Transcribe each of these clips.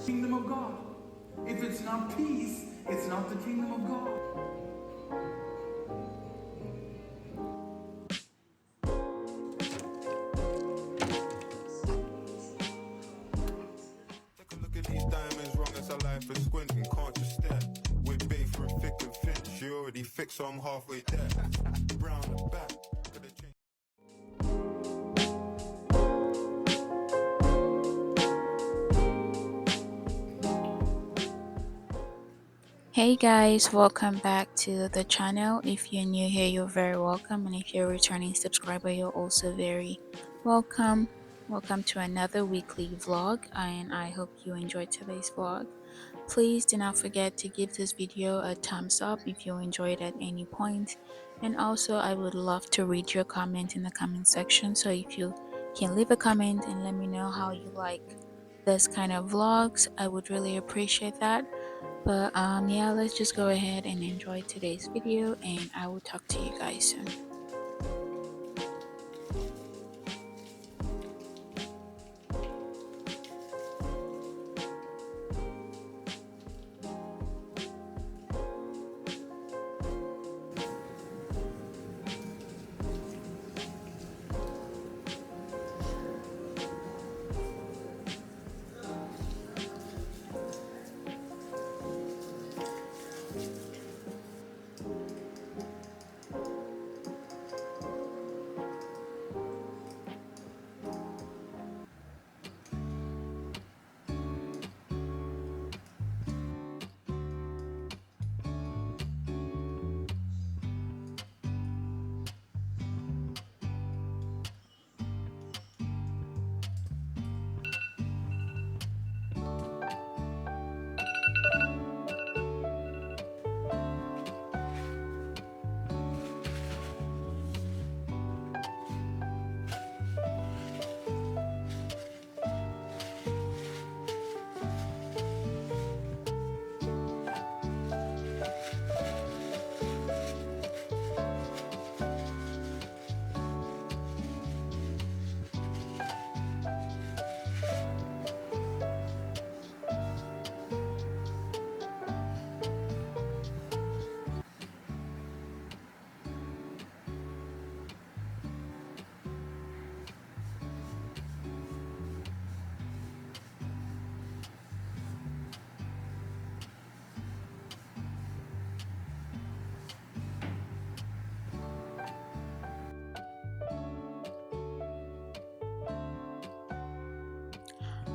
kingdom of God. If it's not peace, it's not the kingdom of God. Take a look at these diamonds, wrong as a life is squinting, can't just stare. We're bay through thick and thin, she already fixed, so I'm halfway there. Brown and back, could have changed. Hey guys, welcome back to the channel. If you're new here, you're very welcome, and if you're a returning subscriber, you're also very welcome. Welcome to another weekly vlog, and I hope you enjoyed today's vlog. Please do not forget to give this video a thumbs up if you enjoyed at any point, and also I would love to read your comment in the comment section. So if you can leave a comment and let me know how you like this kind of vlogs, I would really appreciate that. But yeah, let's just go ahead and enjoy today's video, and I will talk to you guys soon.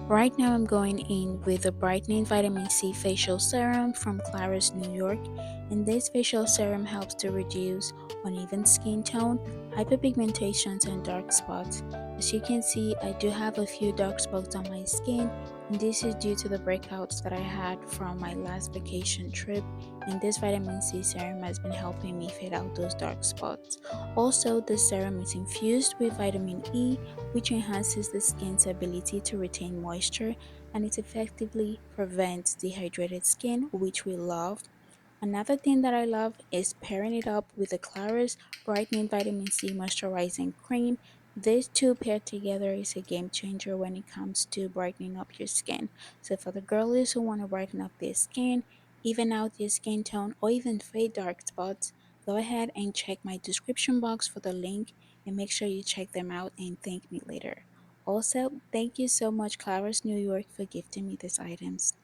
Right now I'm going in with a brightening vitamin C facial serum from Clara's New York, and this facial serum helps to reduce uneven skin tone, hyperpigmentations, and dark spots. As you can see, I do have a few dark spots on my skin, and this is due to the breakouts that I had from my last vacation trip, and this vitamin C serum has been helping me fade out those dark spots. Also, this serum is infused with vitamin E, which enhances the skin's ability to retain moisture, and it effectively prevents dehydrated skin, which we love. Another thing that I love is pairing it up with the Clara's Brightening Vitamin C Moisturizing Cream. These two paired together is a game changer when it comes to brightening up your skin. So for the girlies who want to brighten up their skin, even out their skin tone, or even fade dark spots, go ahead and check my description box for the link, and make sure you check them out and thank me later. Also, thank you so much Clara's New York for gifting me these items.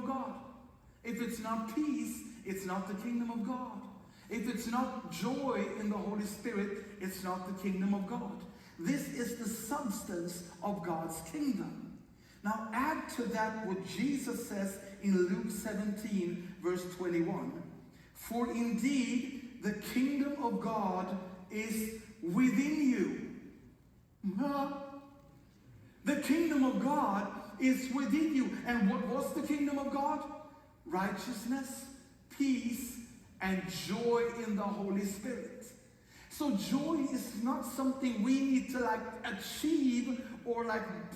of God. If it's not peace, it's not the kingdom of God. If it's not joy in the Holy Spirit, it's not the kingdom of God. This is the substance of God's kingdom. Now add to that what Jesus says in Luke 17, verse 21. For indeed, the kingdom of God is within you. The kingdom of God is within you. And what was the kingdom of God? Righteousness, peace, and joy in the Holy Spirit. So joy is not something we need to achieve or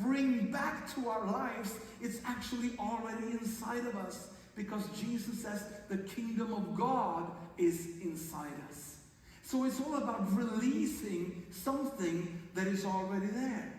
bring back to our lives. It's actually already inside of us, because Jesus says the kingdom of God is inside us. So it's all about releasing something that is already there.